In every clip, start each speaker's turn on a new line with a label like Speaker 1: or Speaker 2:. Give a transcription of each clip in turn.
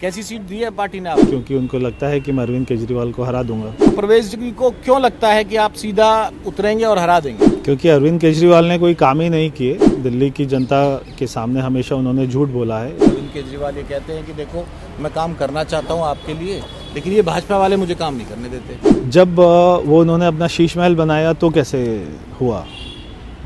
Speaker 1: कैसी सीट दी है पार्टी ने आपको?
Speaker 2: क्योंकि उनको लगता है कि मैं अरविंद केजरीवाल को हरा दूंगा।
Speaker 1: प्रवेश जी को क्यों लगता है कि आप सीधा उतरेंगे और हरा देंगे?
Speaker 2: क्योंकि अरविंद केजरीवाल ने कोई काम ही नहीं किए। दिल्ली की जनता के सामने हमेशा उन्होंने झूठ बोला है।
Speaker 1: अरविंद केजरीवाल ये कहते हैं कि देखो मैं काम करना चाहता हूँ आपके लिए, लेकिन ये भाजपा वाले मुझे काम नहीं करने देते।
Speaker 2: जब वो उन्होंने अपना शीश महल बनाया तो कैसे हुआ?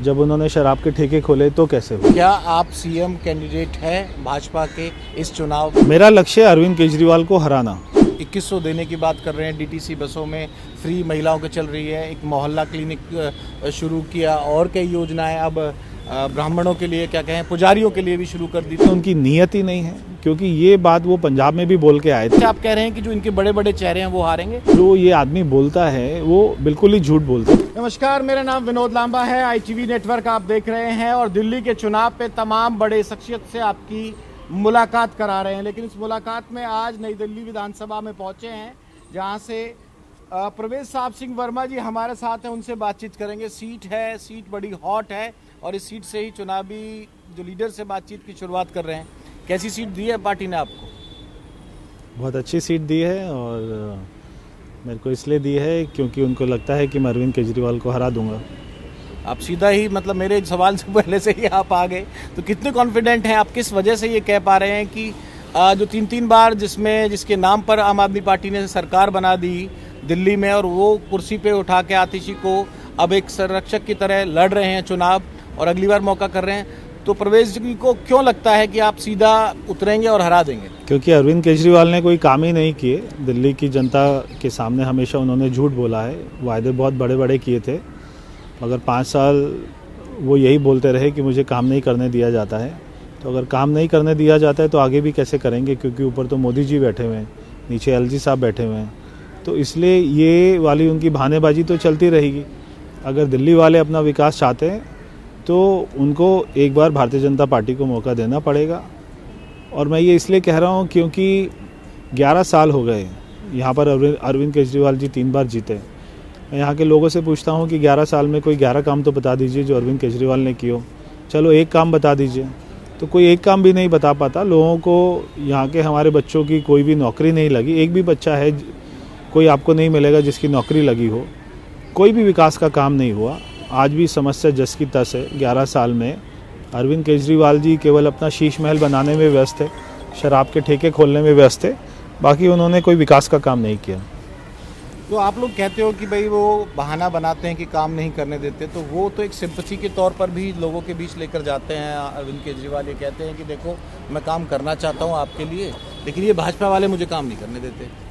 Speaker 2: जब उन्होंने शराब के ठेके खोले तो कैसे हुआ?
Speaker 1: क्या आप सीएम कैंडिडेट हैं भाजपा के इस चुनाव?
Speaker 2: मेरा लक्ष्य है अरविंद केजरीवाल को हराना।
Speaker 1: 2100 देने की बात कर रहे हैं, डीटीसी बसों में फ्री महिलाओं को चल रही है, एक मोहल्ला क्लिनिक शुरू किया और कई योजनाएं अब ब्राह्मणों के लिए क्या कहें पुजारियों के लिए भी शुरू कर दी।
Speaker 2: तो उनकी नीयत ही नहीं है, क्योंकि ये बात वो पंजाब में भी बोल के आए थे।
Speaker 1: आप कह रहे हैं कि जो इनके बड़े बड़े चेहरे हैं वो हारेंगे?
Speaker 2: जो ये आदमी बोलता है वो बिल्कुल ही झूठ बोलता है।
Speaker 1: नमस्कार, मेरा नाम विनोद लांबा है, ITV नेटवर्क आप देख रहे हैं और दिल्ली के चुनाव पे तमाम बड़े शख्सियत से आपकी मुलाकात करा रहे हैं। लेकिन इस मुलाकात में आज नई दिल्ली विधानसभा में पहुंचे हैं, जहां से प्रवेश साहब सिंह वर्मा जी हमारे साथ हैं, उनसे बातचीत करेंगे। सीट बड़ी हॉट है और इस सीट से ही चुनावी जो लीडर से बातचीत की शुरुआत कर रहे हैं। कैसी सीट दी है पार्टी ने आपको?
Speaker 2: बहुत अच्छी सीट दी है और मेरे को इसलिए दी है क्योंकि उनको लगता है कि मैं अरविंद केजरीवाल को हरा दूंगा।
Speaker 1: आप सीधा ही मतलब मेरे सवाल से पहले से ही आप आ गए, तो कितने कॉन्फिडेंट हैं आप? किस वजह से ये कह पा रहे हैं कि जो 3 बार जिसके नाम पर आम आदमी पार्टी ने सरकार बना दी दिल्ली में और वो कुर्सी पे उठा के आतिशी को अब एक संरक्षक की तरह लड़ रहे हैं चुनाव और अगली बार मौका कर रहे हैं, तो प्रवेश जी को क्यों लगता है कि आप सीधा उतरेंगे और हरा देंगे?
Speaker 2: क्योंकि अरविंद केजरीवाल ने कोई काम ही नहीं किए। दिल्ली की जनता के सामने हमेशा उन्होंने झूठ बोला है। वायदे बहुत बड़े बड़े किए थे, मगर 5 साल वो यही बोलते रहे कि मुझे काम नहीं करने दिया जाता है। तो अगर काम नहीं करने दिया जाता है तो आगे भी कैसे करेंगे, क्योंकि ऊपर तो मोदी जी बैठे हुए हैं, नीचे LG साहब बैठे हुए हैं। तो इसलिए ये वाली उनकी बहानेबाजी तो चलती रहेगी। अगर दिल्ली वाले अपना विकास चाहते हैं तो उनको एक बार भारतीय जनता पार्टी को मौका देना पड़ेगा। और मैं ये इसलिए कह रहा हूँ क्योंकि 11 साल हो गए यहाँ पर अरविंद केजरीवाल जी 3 बार जीते। मैं यहाँ के लोगों से पूछता हूँ कि 11 साल में कोई 11 काम तो बता दीजिए जो अरविंद केजरीवाल ने किए हो। चलो एक काम बता दीजिए, तो कोई एक काम भी नहीं बता पाता। लोगों को यहाँ के हमारे बच्चों की कोई भी नौकरी नहीं लगी। एक भी बच्चा है कोई आपको नहीं मिलेगा जिसकी नौकरी लगी हो। कोई भी विकास का काम नहीं हुआ। आज भी समस्या जस की तस है। 11 साल में अरविंद केजरीवाल जी केवल अपना शीश महल बनाने में व्यस्त है, शराब के ठेके खोलने में व्यस्त है, बाकी उन्होंने कोई विकास का काम नहीं किया।
Speaker 1: तो आप लोग कहते हो कि भाई वो बहाना बनाते हैं कि काम नहीं करने देते, तो वो तो एक सिंपैथी के तौर पर भी लोगों के बीच लेकर जाते हैं। अरविंद केजरीवाल ये कहते हैं कि देखो मैं काम करना चाहता हूँ आपके लिए, लेकिन ये भाजपा वाले मुझे काम नहीं करने देते।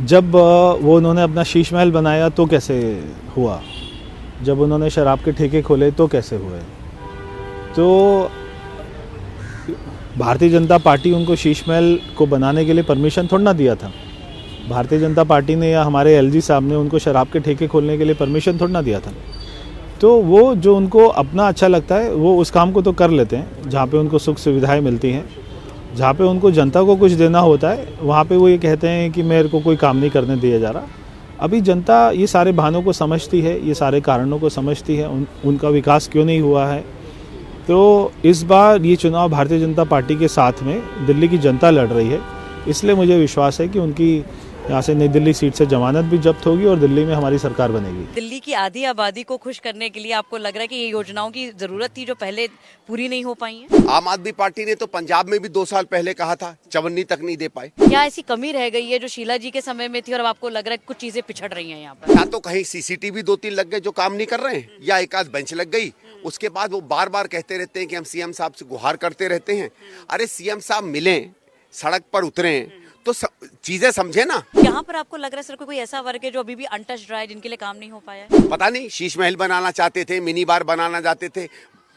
Speaker 2: जब वो उन्होंने अपना शीश महल बनाया तो कैसे हुआ? जब उन्होंने शराब के ठेके खोले तो कैसे हुए? तो भारतीय जनता पार्टी उनको शीश महल को बनाने के लिए परमिशन थोड़ा ना दिया था। भारतीय जनता पार्टी ने या हमारे LG साहब ने उनको शराब के ठेके खोलने के लिए परमिशन थोड़ा ना दिया था। तो वो जो उनको अपना अच्छा लगता है वो उस काम को तो कर लेते हैं, जहाँ पे उनको सुख सुविधाएं मिलती हैं। जहाँ पे उनको जनता को कुछ देना होता है वहाँ पे वो ये कहते हैं कि मेरे को कोई काम नहीं करने दिया जा रहा। अभी जनता ये सारे बहानों को समझती है, ये सारे कारणों को समझती है, उनका विकास क्यों नहीं हुआ है। तो इस बार ये चुनाव भारतीय जनता पार्टी के साथ में दिल्ली की जनता लड़ रही है, इसलिए मुझे विश्वास है कि उनकी यहाँ से नई दिल्ली सीट से जमानत भी जब्त होगी और दिल्ली में हमारी सरकार बनेगी।
Speaker 3: दिल्ली की आधी आबादी को खुश करने के लिए आपको लग रहा है कि ये योजनाओं की जरूरत थी जो पहले पूरी नहीं हो पाई हैं?
Speaker 4: आम आदमी पार्टी ने तो पंजाब में भी 2 साल पहले कहा था, चवन्नी तक नहीं दे पाए।
Speaker 3: क्या ऐसी कमी रह गई है जो शीला जी के समय में थी और अब आपको लग रहा है कुछ चीजें पिछड़ रही हैं यहाँ पर?
Speaker 4: या तो कहीं CCTV 2-3 लग गए जो काम नहीं कर रहे हैं, या एक आध बेंच लग गई। उसके बाद वो बार बार कहते रहते हैं कि हम CM साहब से गुहार करते रहते हैं। अरे CM साहब मिले, सड़क पर उतरे तो चीजें समझे ना।
Speaker 3: यहाँ पर आपको लग रहा है सर कोई ऐसा वर्ग है जो अभी भी अनटच्ड रहा है, जिनके लिए काम नहीं हो पाया है?
Speaker 4: पता नहीं, शीश महल बनाना चाहते थे, मिनी बार बनाना चाहते थे,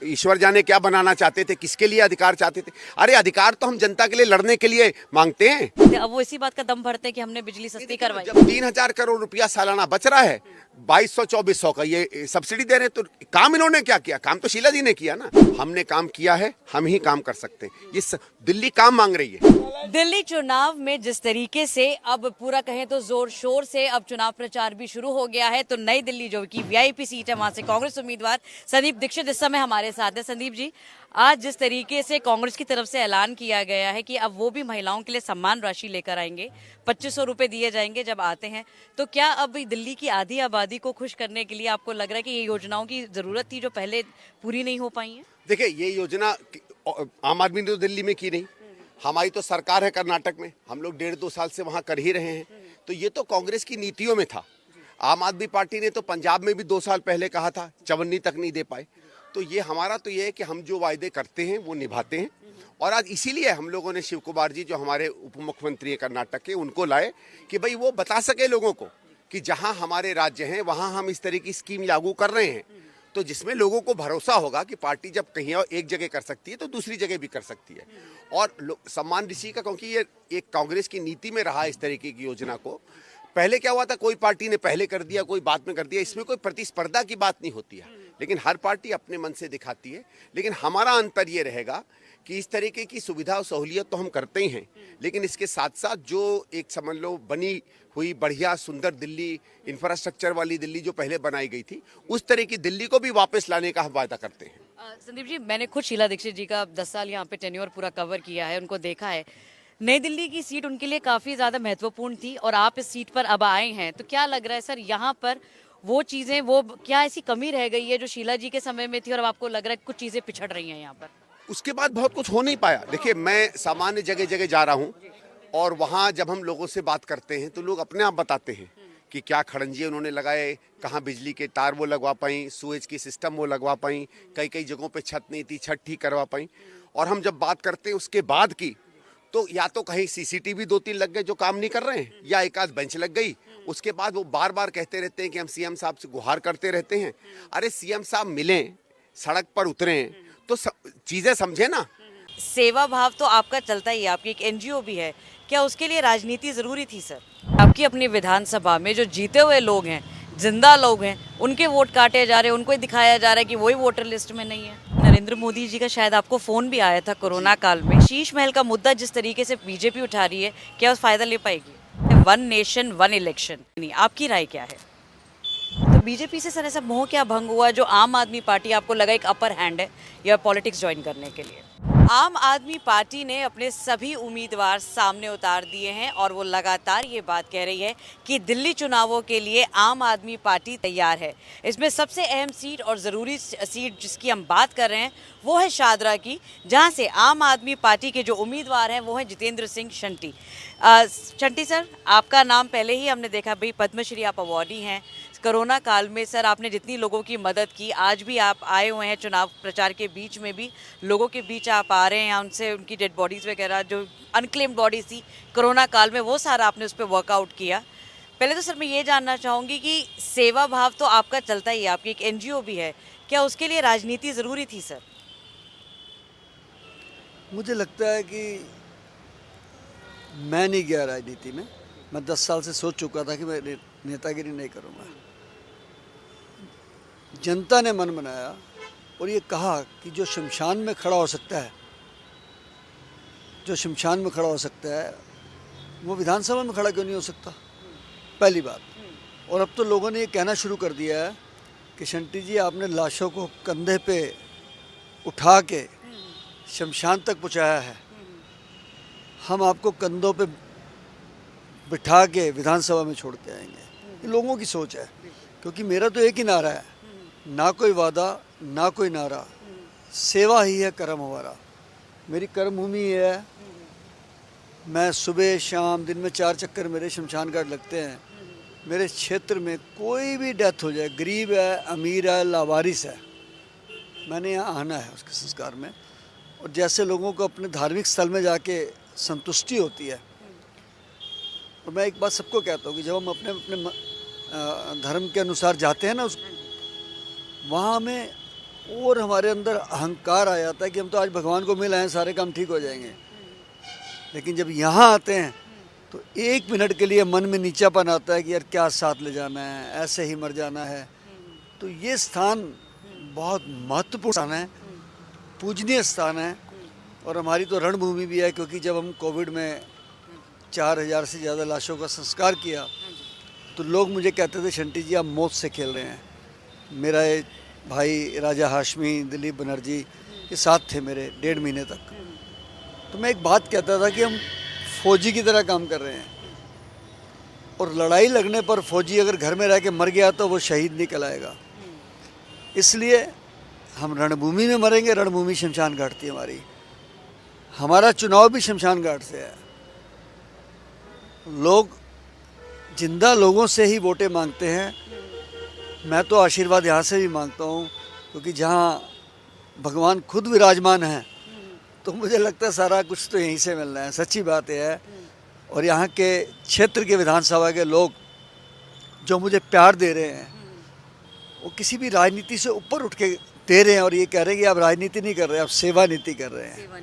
Speaker 4: ईश्वर जाने क्या बनाना चाहते थे, किसके लिए अधिकार चाहते थे। अरे अधिकार तो हम जनता के लिए लड़ने के लिए मांगते हैं।
Speaker 3: अब वो इसी बात का दम भरते हैं कि हमने बिजली सस्ती करवाई।
Speaker 4: जब 3000 करोड़ रुपया सालाना बच रहा है, 2200-2400 का ये सब्सिडी दे रहे हैं, तो काम इन्होंने क्या किया? काम तो शीला जी ने किया ना। हमने काम किया है, हम ही काम कर सकते हैं। ये दिल्ली काम मांग रही है।
Speaker 3: दिल्ली चुनाव में जिस तरीके से अब पूरा कहें तो जोर शोर से अब चुनाव प्रचार भी शुरू हो गया है, तो नई दिल्ली जो कि VIP सीट है, वहां से कांग्रेस उम्मीदवार संदीप दीक्षित इस समय हमारे साथ हैं। संदीप जी, आज जिस तरीके से कांग्रेस की तरफ से ऐलान किया गया है कि अब वो भी महिलाओं के लिए सम्मान राशि लेकर आएंगे, 2500 रुपए दिए जाएंगे जब आते हैं, तो क्या अब दिल्ली की आधी आबादी को खुश करने के लिए आपको लग रहा है कि ये योजनाओं की जरूरत थी जो पहले पूरी नहीं हो पाई है?
Speaker 4: देखिए, ये योजना आम आदमी ने तो दिल्ली में की नहीं, हमारी तो सरकार है कर्नाटक में, हम लोग 1.5-2 साल से वहां कर ही रहे हैं। तो ये तो कांग्रेस की नीतियों में था। आम आदमी पार्टी ने तो पंजाब में भी 2 साल पहले कहा था, चवन्नी तक नहीं दे पाए। तो ये हमारा तो ये है कि हम जो वायदे करते हैं वो निभाते हैं। और आज इसीलिए हम लोगों ने शिव कुमार जी, जो हमारे उप मुख्यमंत्री हैं कर्नाटक के, उनको लाए कि भाई वो बता सके लोगों को कि जहां हमारे राज्य हैं वहां हम इस तरह की स्कीम लागू कर रहे हैं, तो जिसमें लोगों को भरोसा होगा कि पार्टी जब कहीं और एक जगह कर सकती है तो दूसरी जगह भी कर सकती है। और सम्मान ऋषि का, क्योंकि ये एक कांग्रेस की नीति में रहा इस तरीके की योजना को। पहले क्या हुआ था, कोई पार्टी ने पहले कर दिया, कोई बाद में कर दिया, इसमें कोई प्रतिस्पर्धा की बात नहीं होती है, लेकिन हर पार्टी अपने मन से दिखाती है। लेकिन हमारा अंतर ये रहेगा कि इस तरीके की सुविधा और सहूलियत तो हम करते ही हैं, लेकिन इसके साथ साथ जो एक समझ लो बनी हुई बढ़िया सुंदर दिल्ली, इंफ्रास्ट्रक्चर वाली दिल्ली जो पहले बनाई गई थी, उस तरह की दिल्ली को भी वापस लाने का हम वायदा करते हैं।
Speaker 3: संदीप जी, मैंने खुद शीला दीक्षित जी का 10 साल यहाँ पे टेन्योर पूरा कवर किया है, उनको देखा है। नई दिल्ली की सीट उनके लिए काफी ज्यादा महत्वपूर्ण थी और आप इस सीट पर अब आए हैं, तो क्या लग रहा है सर, यहाँ पर वो चीजें, वो क्या ऐसी कमी रह गई है जो शीला जी के समय में थी और अब आपको लग रहा है कुछ चीजें पिछड़ रही हैं यहाँ पर?
Speaker 4: उसके बाद बहुत कुछ हो नहीं पाया। देखिए, मैं सामान्य जगह जगह जा रहा हूँ और वहाँ जब हम लोगों से बात करते हैं तो लोग अपने आप बताते हैं कि क्या खड़ंजे उन्होंने लगाए, कहाँ बिजली के तार वो लगवा पाई, सूएज की सिस्टम वो लगवा पाई, कई कई जगहों पे छत नहीं थी, छत ठीक करवा पाई। और हम जब बात करते हैं उसके बाद की, तो या तो कहीं सीसीटीवी 2-3 लग गए जो काम नहीं कर रहे हैं, या एक आध बेंच लग गई। उसके बाद वो बार बार कहते रहते हैं कि हम सीएम साहब से गुहार करते रहते हैं। अरे सीएम साहब मिलें, सड़क पर उतरें तो चीजें समझे ना।
Speaker 3: सेवा भाव तो आपका चलता ही है, आपकी एक एनजीओ भी है, क्या उसके लिए राजनीति जरूरी थी सर? आपकी अपनी विधानसभा में जो जीते हुए लोग हैं, जिंदा लोग हैं, उनके वोट काटे जा रहे हैं, उनको ही दिखाया जा रहा है कि वही वोटर लिस्ट में नहीं है। नरेंद्र मोदी जी का शायद आपको फोन भी आया था कोरोना काल में। शीश महल का मुद्दा जिस तरीके से बीजेपी उठा रही है, क्या उस फायदा ले पाएगी? 1 नेशन 1 इलेक्शन, आपकी राय क्या है? तो बीजेपी से सर ऐसा मोह क्या भंग हुआ जो आम आदमी पार्टी आपको लगा एक अपर हैंड है या पॉलिटिक्स ज्वाइन करने के लिए? आम आदमी पार्टी ने अपने सभी उम्मीदवार सामने उतार दिए हैं और वो लगातार ये बात कह रही है कि दिल्ली चुनावों के लिए आम आदमी पार्टी तैयार है। इसमें सबसे अहम सीट और ज़रूरी सीट जिसकी हम बात कर रहे हैं वो है शादरा की, जहां से आम आदमी पार्टी के जो उम्मीदवार हैं वो हैं जितेंद्र सिंह शंटी। शंटी सर, आपका नाम पहले ही हमने देखा, भाई पद्मश्री आप अवॉर्डी हैं। कोरोना काल में सर आपने जितनी लोगों की मदद की, आज भी आप आए हुए हैं चुनाव प्रचार के बीच में भी लोगों के बीच आप आ रहे हैं, उनसे उनकी डेड बॉडीज़ वगैरह जो अनक्लेम्ड बॉडीज थी कोरोना काल में, वो सारा आपने उस पर वर्कआउट किया। पहले तो सर मैं ये जानना चाहूँगी कि सेवा भाव तो आपका चलता ही है, आपकी एक एनजीओ भी है, क्या उसके लिए राजनीति ज़रूरी थी सर?
Speaker 5: मुझे लगता है कि मैं नहीं गया राजनीति में। मैं 10 साल से सोच चुका था कि मैं नेतागिरी नहीं करूँगा। जनता ने मन बनाया और ये कहा कि जो शमशान में खड़ा हो सकता है, जो शमशान में खड़ा हो सकता है वो विधानसभा में खड़ा क्यों नहीं हो सकता, पहली बात। और अब तो लोगों ने ये कहना शुरू कर दिया है कि शंटी जी आपने लाशों को कंधे पे उठा के शमशान तक पहुँचाया है, हम आपको कंधों पे बिठा के विधानसभा में छोड़ के आएंगे। ये लोगों की सोच है, क्योंकि मेरा तो एक ही नारा है, ना कोई वादा ना कोई नारा, सेवा ही है कर्म हमारा। मेरी कर्म भूमि है, मैं सुबह शाम दिन में 4 चक्कर मेरे शमशान घाट लगते हैं। मेरे क्षेत्र में कोई भी डेथ हो जाए, गरीब है अमीर है लावारिस है, मैंने यहाँ आना है उसके संस्कार में। और जैसे लोगों को अपने धार्मिक स्थल में जाके संतुष्टि होती है, और मैं एक बात सबको कहता हूँ कि जब हम अपने अपने धर्म के अनुसार जाते हैं ना, उस वहाँ हमें और हमारे अंदर अहंकार आ जाता है कि हम तो आज भगवान को मिल आए हैं, सारे काम ठीक हो जाएंगे। लेकिन जब यहाँ आते हैं तो 1 मिनट के लिए मन में नीचापन आता है कि यार क्या साथ ले जाना है, ऐसे ही मर जाना है। तो ये स्थान बहुत महत्वपूर्ण स्थान है, पूजनीय स्थान है, और हमारी तो रणभूमि भी है, क्योंकि जब हम कोविड में 4000 से ज़्यादा लाशों का संस्कार किया तो लोग मुझे कहते थे शंटी जी आप मौत से खेल रहे हैं। मेरा भाई राजा हाशमी, दिलीप बनर्जी के साथ थे मेरे 1.5 महीने तक। तो मैं एक बात कहता था कि हम फौजी की तरह काम कर रहे हैं, और लड़ाई लगने पर फौजी अगर घर में रह के मर गया तो वो शहीद निकल आएगा। इसलिए हम रणभूमि में मरेंगे, रणभूमि शमशान घाट थी हमारी। हमारा चुनाव भी शमशान घाट से है। लोग जिंदा लोगों से ही वोटें मांगते हैं। मैं तो आशीर्वाद यहाँ से भी मांगता हूँ, क्योंकि जहाँ भगवान खुद विराजमान हैं तो मुझे लगता है सारा कुछ तो यहीं से मिलना है। सच्ची बात यह है। और यहाँ के क्षेत्र के विधानसभा के लोग जो मुझे प्यार दे रहे हैं, वो किसी भी राजनीति से ऊपर उठ के दे रहे हैं, और ये कह रहे हैं कि आप राजनीति नहीं कर रहे, आप सेवा नीति कर रहे हैं।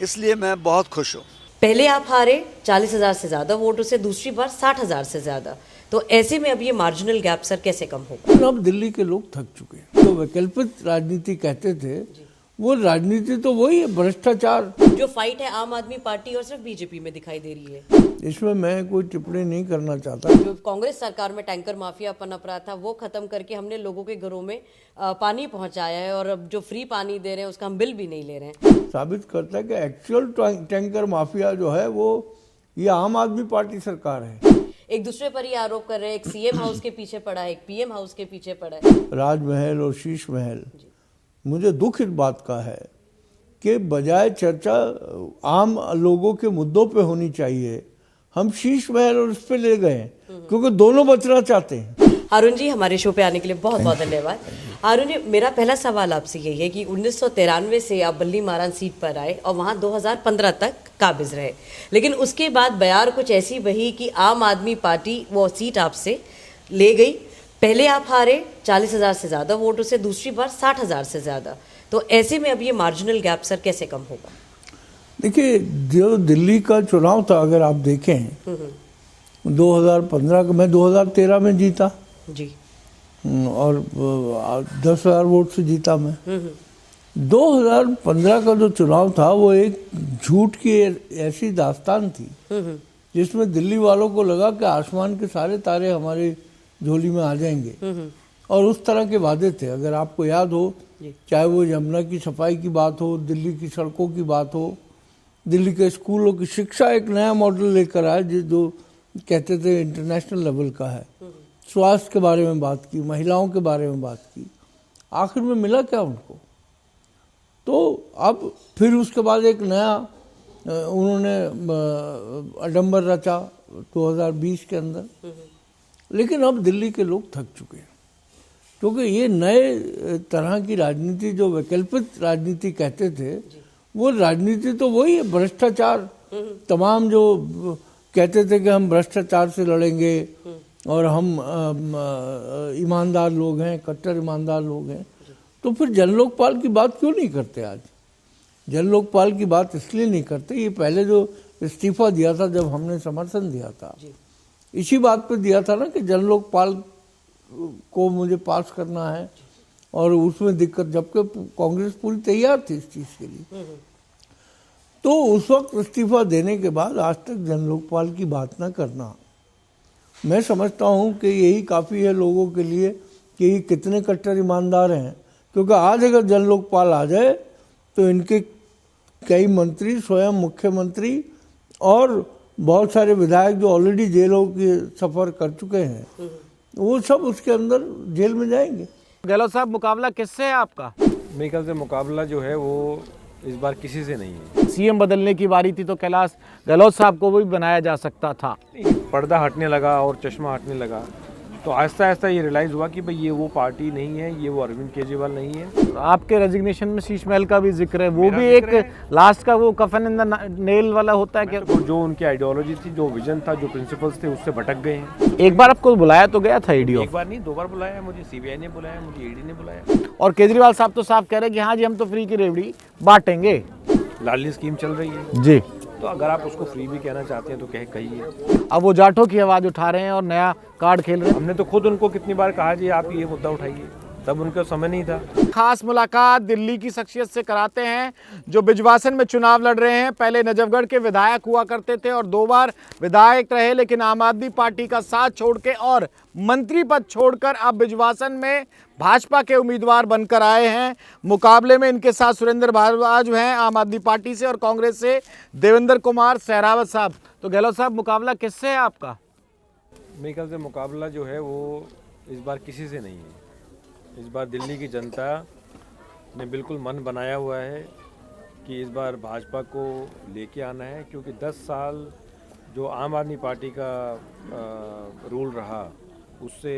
Speaker 5: इसलिए मैं बहुत खुश हूँ।
Speaker 3: पहले आप हारे 40,000 से ज़्यादा वोटों से, दूसरी बार 60,000 से ज़्यादा। तो ऐसे में अब ये मार्जिनल गैप सर कैसे कम होगा?
Speaker 6: अब दिल्ली के लोग थक चुके हैं। तो वैकल्पिक राजनीति कहते थे, वो राजनीति तो वही है, भ्रष्टाचार।
Speaker 3: जो फाइट है आम आदमी पार्टी और सिर्फ बीजेपी में दिखाई दे रही है।
Speaker 6: इसमें मैं कोई टिप्पणी नहीं करना चाहता।
Speaker 3: जो कांग्रेस सरकार में टैंकर माफिया पनप रहा था, वो खत्म करके हमने लोगों के घरों में पानी पहुंचाया है, और अब जो फ्री पानी दे रहे हैं उसका हम बिल भी नहीं ले रहे हैं।
Speaker 6: साबित करता है कि एक्चुअल टैंकर माफिया जो है वो ये आम आदमी पार्टी सरकार है।
Speaker 3: एक दूसरे पर ये आरोप कर रहे हैं, एक सीएम हाउस के पीछे पड़ा है, एक पीएम हाउस के पीछे पड़ा है।
Speaker 6: राजमहल और शीश महल। मुझे दुख इस बात का है कि बजाय चर्चा आम लोगों के मुद्दों पे होनी चाहिए, हम शीश महल और उस पे ले गए, क्योंकि दोनों बचना चाहते हैं।
Speaker 3: हारून जी, हमारे शो पे आने के लिए बहुत बहुत धन्यवाद। हारून जी, मेरा पहला सवाल आपसे यही है कि 1993 से आप बल्ली मारान सीट पर आए और वहाँ 2015 तक काबिज रहे, लेकिन उसके बाद बयार कुछ ऐसी बही कि आम आदमी पार्टी वो सीट आपसे ले गई। पहले आप हारे 40,000 से ज़्यादा वोटों से, दूसरी बार 60,000 से ज़्यादा। तो ऐसे में अब ये मार्जिनल गैप सर कैसे कम होगा?
Speaker 6: देखिए, जो दिल्ली का चुनाव था, अगर आप देखें 2015 का, मैं 2013 में जीता
Speaker 3: जी,
Speaker 6: और 10,000 वोट से जीता मैं। 2015 का जो चुनाव था वो एक झूठ की ऐसी दास्तान थी जिसमें दिल्ली वालों को लगा कि आसमान के सारे तारे हमारे झोली में आ जाएंगे, और उस तरह के वादे थे। अगर आपको याद हो, चाहे वो यमुना की सफाई की बात हो, दिल्ली की सड़कों की बात हो, दिल्ली के स्कूलों की शिक्षा एक नया मॉडल लेकर आए जो कहते थे इंटरनेशनल लेवल का है। स्वास्थ्य के बारे में बात की, महिलाओं के बारे में बात की। आखिर में मिला क्या उनको? तो अब फिर उसके बाद एक नया उन्होंने अडंबर रचा 2020 के अंदर। लेकिन अब दिल्ली के लोग थक चुके हैं, क्योंकि ये नए तरह की राजनीति, जो वैकल्पिक राजनीति कहते थे, वो राजनीति तो वही है, भ्रष्टाचार। तमाम जो कहते थे कि हम भ्रष्टाचार से लड़ेंगे और हम ईमानदार लोग हैं, कट्टर ईमानदार लोग हैं, तो फिर जन लोकपाल की बात क्यों नहीं करते? आज जन लोकपाल की बात इसलिए नहीं करते, ये पहले जो इस्तीफा दिया था, जब हमने समर्थन दिया था, इसी बात पे दिया था ना कि जन लोकपाल को मुझे पास करना है, और उसमें दिक्कत, जबकि कांग्रेस पूरी तैयार थी इस चीज़ के लिए। तो उस वक्त इस्तीफा देने के बाद आज तक जन लोकपाल की बात ना करना, मैं समझता हूँ कि यही काफ़ी है लोगों के लिए कि ये कितने कट्टर ईमानदार हैं। क्योंकि आज अगर जन लोकपाल आ जाए तो इनके कई मंत्री, स्वयं मुख्यमंत्री और बहुत सारे विधायक जो ऑलरेडी जेलों के सफ़र कर चुके हैं, वो सब उसके अंदर जेल में जाएंगे।
Speaker 1: गहलोत साहब, मुकाबला किससे है आपका?
Speaker 7: मेरे ख्याल से मुकाबला जो है वो इस बार किसी से नहीं है।
Speaker 1: सीएम बदलने की बारी थी तो कैलाश गहलोत साहब को भी बनाया जा सकता था।
Speaker 7: पर्दा हटने लगा और चश्मा हटने लगा, तो आहिस्ता आहिस्ता ये रियलाइज़ हुआ कि भाई ये वो पार्टी नहीं है, ये वो अरविंद केजरीवाल नहीं है।
Speaker 1: आपके रेजिग्नेशन में शीश महल का भी जिक्र है, वो भी एक लास्ट का वो कफन इन द नेल वाला होता है क्या?
Speaker 7: तो जो उनकी आइडियोलॉजी थी, जो विजन था, जो प्रिंसिपल्स थे, उससे भटक गए हैं।
Speaker 1: एक बार आपको बुलाया तो गया था ईडी?
Speaker 7: एक बार नहीं, 2 बार बुलाया मुझे, सीबीआई ने बुलाया मुझे, ईडी ने बुलाया।
Speaker 1: और केजरीवाल साहब तो साफ कह रहे हैं कि हाँ जी, हम तो फ्री की रेवड़ी बांटेंगे।
Speaker 7: लाडली स्कीम चल रही है
Speaker 1: जी,
Speaker 7: तो अगर आप उसको फ्री भी कहना चाहते हैं तो कहिए।
Speaker 1: अब वो जाटों की आवाज़ उठा रहे हैं और नया कार्ड खेल रहे हैं।
Speaker 7: हमने तो खुद उनको कितनी बार कहा जी आप ये मुद्दा उठाइए, तब उनका समय नहीं था।
Speaker 1: खास मुलाकात दिल्ली की शख्सियत से कराते हैं जो बिजवासन में चुनाव लड़ रहे हैं। पहले नजफगढ़ के विधायक हुआ करते थे और 2 बार विधायक रहे, लेकिन आम आदमी पार्टी का साथ छोड़ के और मंत्री पद छोड़कर अब बिजवासन में भाजपा के उम्मीदवार बनकर आए हैं। मुकाबले में इनके साथ सुरेंद्र भारद्वाज हैं आम आदमी पार्टी से और कांग्रेस से देवेंद्र कुमार सहरावत साहब। तो गहलोत साहब, मुकाबला किससे है आपका?
Speaker 7: मेरे ख्याल से मुकाबला जो है वो इस बार किसी से नहीं है। इस बार दिल्ली की जनता ने बिल्कुल मन बनाया हुआ है कि इस बार भाजपा को लेके आना है, क्योंकि 10 साल जो आम आदमी पार्टी का रूल रहा उससे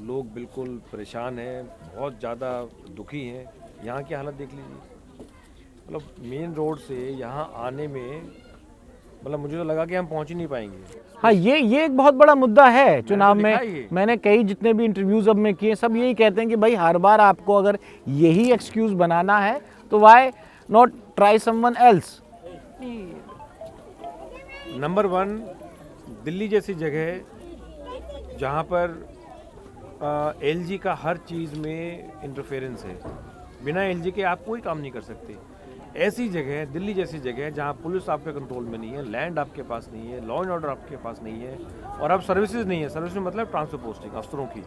Speaker 7: लोग बिल्कुल परेशान हैं, बहुत ज़्यादा दुखी हैं। यहाँ की हालत देख लीजिए, मतलब मेन रोड से यहाँ आने में मतलब मुझे तो लगा कि हम पहुँच ही नहीं पाएंगे।
Speaker 1: हाँ, ये एक बहुत बड़ा मुद्दा है चुनाव
Speaker 7: लिखा है
Speaker 1: में।
Speaker 7: ये।
Speaker 1: मैंने कई जितने भी इंटरव्यूज अब में किए, सब यही कहते हैं कि भाई हर बार आपको अगर यही एक्सक्यूज बनाना है तो why not try someone else.
Speaker 7: Number 1, Delhi जैसी जगह जहाँ पर एलजी का हर चीज़ में इंटरफेरेंस है, बिना एलजी के आप कोई काम नहीं कर सकते। ऐसी जगह, दिल्ली जैसी जगह जहाँ पुलिस आपके कंट्रोल में नहीं है, लैंड आपके पास नहीं है, लॉ एंड ऑर्डर आपके पास नहीं है और अब सर्विसेज नहीं है। सर्विस मतलब ट्रांसफर पोस्टिंग अफसरों की।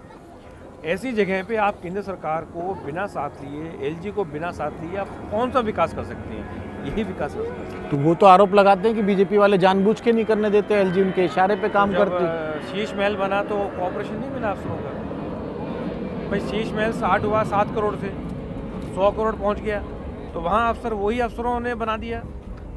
Speaker 7: ऐसी जगह पे आप केंद्र सरकार को बिना साथ लिए, एलजी को बिना साथ लिए आप कौन सा विकास कर सकते हैं? यही विकास कर सकते हैं।
Speaker 1: तो वो तो आरोप लगाते हैं कि बीजेपी वाले जानबूझ के नहीं करने देते, एलजी उनके इशारे पे काम करती।
Speaker 7: शीश महल बना तो कॉर्पोरेशन नहीं मिला अफसरों का। भाई शीश महल स्टार्ट हुआ 7 करोड़ से, 100 करोड़ पहुंच गया, तो वहाँ अफसर वही अफसरों ने बना दिया,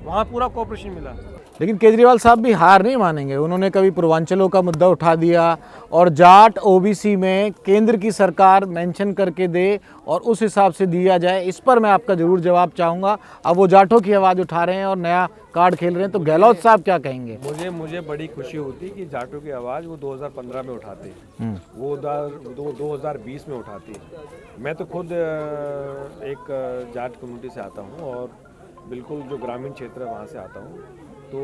Speaker 7: वहाँ पूरा कॉर्पोरेशन मिला।
Speaker 1: लेकिन केजरीवाल साहब भी हार नहीं मानेंगे। उन्होंने कभी पूर्वांचलों का मुद्दा उठा दिया और जाट ओबीसी में केंद्र की सरकार मेंशन करके दे और उस हिसाब से दिया जाए। इस पर मैं आपका जरूर जवाब चाहूँगा। अब वो जाटों की आवाज़ उठा रहे हैं और नया कार्ड खेल रहे हैं, तो गहलोत साहब क्या कहेंगे?
Speaker 7: मुझे बड़ी खुशी होती कि जाटों की आवाज़ वो 2015 में उठाते, वो 2020 में उठाते। मैं तो खुद एक जाट कम्युनिटी से आता हूँ और बिल्कुल जो ग्रामीण क्षेत्र है वहाँ से आता हूँ। तो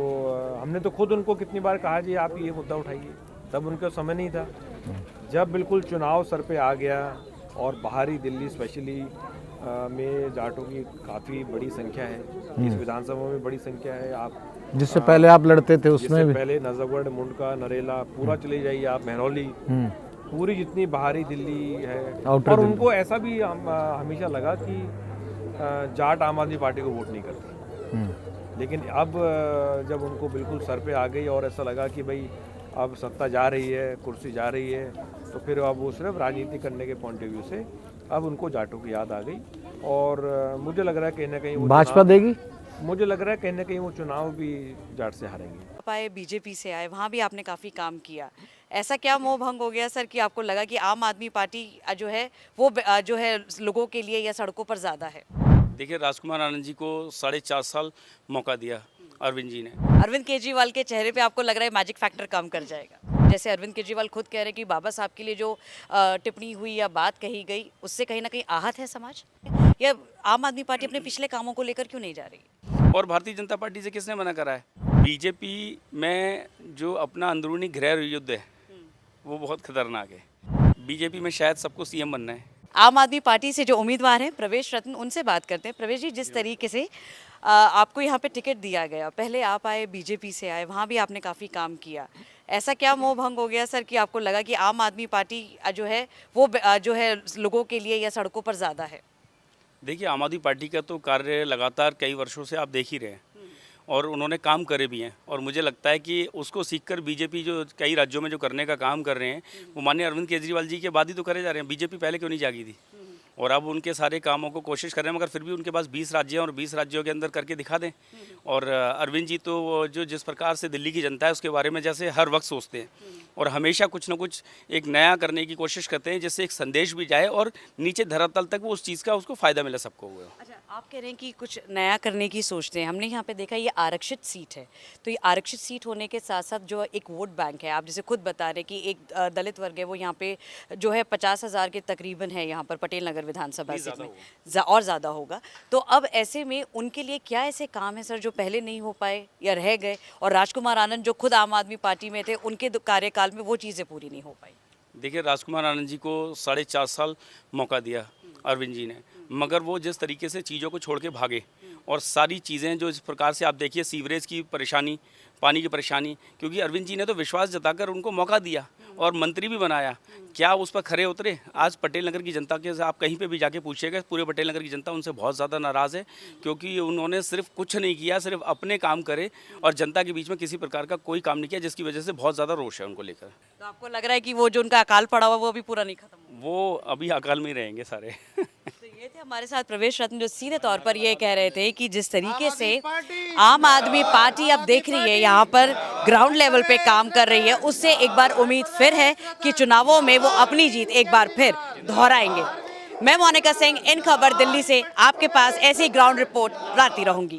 Speaker 7: हमने तो खुद उनको कितनी बार कहा जी आप ये मुद्दा उठाइए, तब उनका समय नहीं था। जब बिल्कुल चुनाव सर पे आ गया और बाहरी दिल्ली स्पेशली में जाटों की काफ़ी बड़ी संख्या है, इस विधानसभा में बड़ी संख्या है। आप
Speaker 1: जिससे पहले आप लड़ते थे उसमें भी
Speaker 7: पहले नजफगढ़, मुंडका, नरेला पूरा चले जाइए आप, महरौली, पूरी जितनी बाहरी दिल्ली है। और उनको ऐसा भी हमेशा लगा कि जाट आम आदमी पार्टी को वोट नहीं करते। लेकिन अब जब उनको बिल्कुल सर पे आ गई और ऐसा लगा कि भाई अब सत्ता जा रही है, कुर्सी जा रही है, तो फिर अब वो सिर्फ राजनीति करने के पॉइंट ऑफ व्यू से अब उनको जाटों की याद आ गई। और मुझे लग रहा है कहीं ना कहीं वो
Speaker 1: भाजपा देगी।
Speaker 7: मुझे लग रहा है कहीं ना कहीं वो चुनाव भी जाट से हारेंगे।
Speaker 3: आप आए बीजेपी से आए, वहाँ भी आपने काफ़ी काम किया। ऐसा क्या मोह भंग हो गया सर कि आपको लगा कि आम आदमी पार्टी जो है वो जो है लोगों के लिए या सड़कों पर ज़्यादा है?
Speaker 8: देखिए, राजकुमार आनंद जी को 4.5 साल मौका दिया अरविंद जी ने।
Speaker 3: अरविंद केजरीवाल के चेहरे पे आपको लग रहा है मैजिक फैक्टर काम कर जाएगा? जैसे अरविंद केजरीवाल खुद कह रहे हैं कि बाबा साहब के लिए जो टिप्पणी हुई या बात कही गई उससे कहीं ना कहीं आहत है समाज, या आम आदमी पार्टी अपने पिछले कामों को लेकर क्यों नहीं जा रही?
Speaker 8: और भारतीय जनता पार्टी से किसने मना करा है? बीजेपी में जो अपना अंदरूनी गृह युद्ध है वो बहुत खतरनाक है। बीजेपी में शायद सबको सीएम बनना है।
Speaker 3: आम आदमी पार्टी से जो उम्मीदवार हैं प्रवेश रत्न, उनसे बात करते हैं। प्रवेश जी, जिस तरीके से आपको यहाँ पे टिकट दिया गया, पहले आप आए बीजेपी से आए, वहाँ भी आपने काफ़ी काम किया, ऐसा क्या मोह भंग हो गया सर कि आपको लगा कि आम आदमी पार्टी जो है वो जो है लोगों के लिए या सड़कों पर ज़्यादा है?
Speaker 8: देखिए, आम आदमी पार्टी का तो कार्य लगातार कई वर्षों से आप देख ही रहे हैं और उन्होंने काम करे भी हैं। और मुझे लगता है कि उसको सीखकर बीजेपी जो कई राज्यों में जो करने का काम कर रहे हैं वो माननीय अरविंद केजरीवाल जी के बाद ही तो करे जा रहे हैं। बीजेपी पहले क्यों नहीं जागी थी? और अब उनके सारे कामों को कोशिश कर रहे हैं, मगर फिर भी उनके पास 20 राज्य हैं और 20 राज्यों के अंदर करके दिखा दें। और अरविंद जी तो जो जिस प्रकार से दिल्ली की जनता है उसके बारे में जैसे हर वक्त सोचते हैं और हमेशा कुछ ना कुछ एक नया करने की कोशिश करते हैं, जिससे एक संदेश भी जाए और नीचे धरातल तक वो उस चीज़ का उसको फ़ायदा मिले सबको।
Speaker 3: अच्छा, आप कह रहे हैं कि कुछ नया करने की सोचते हैं। हमने यहाँ पे देखा ये आरक्षित सीट है, तो ये आरक्षित सीट होने के साथ साथ जो एक वोट बैंक है, आप जैसे खुद बता रहे कि एक दलित वर्ग है वो यहाँ पे जो है 50,000 के तकरीबन है यहाँ पर पटेल नगर विधानसभा सीट में, और ज़्यादा होगा। तो अब ऐसे में उनके लिए क्या ऐसे काम है सर जो पहले नहीं हो पाए या रह गए? और राजकुमार आनंद जो खुद आम आदमी पार्टी में थे, उनके कार्यकाल में वो चीज़ें पूरी नहीं हो पाई।
Speaker 8: देखिए, राजकुमार आनंद जी को 4.5 साल मौका दिया अरविंद जी ने, मगर वो जिस तरीके से चीज़ों को छोड़ के भागे और सारी चीज़ें जो इस प्रकार से आप देखिए, सीवरेज की परेशानी, पानी की परेशानी, क्योंकि अरविंद जी ने तो विश्वास जताकर उनको मौका दिया और मंत्री भी बनाया, क्या उस पर खरे उतरे? आज पटेल नगर की जनता के आप कहीं पे भी जाके पूछिएगा, पूरे पटेल नगर की जनता उनसे बहुत ज़्यादा नाराज़ है, क्योंकि उन्होंने सिर्फ कुछ नहीं किया, सिर्फ अपने काम करे और जनता के बीच में किसी प्रकार का कोई काम नहीं किया, जिसकी वजह से बहुत ज़्यादा रोष है उनको लेकर।
Speaker 3: तो आपको लग रहा है कि वो जो उनका अकाल पड़ा हुआ वो अभी पूरा नहीं खत्म हुआ?
Speaker 8: वो अभी अकाल में ही रहेंगे सारे।
Speaker 3: तो ये थे हमारे साथ प्रवेश रत्न, जो सीधे तौर पर ये कह रहे थे कि जिस तरीके से आम आदमी पार्टी अब देख रही है यहाँ पर ग्राउंड लेवल पे काम कर रही है, उससे एक बार उम्मीद फिर है कि चुनावों में वो अपनी जीत एक बार फिर दोहराएंगे। मैं मोनिका सिंह, इन खबर दिल्ली से आपके पास ऐसी ग्राउंड रिपोर्ट लाती रहूंगी।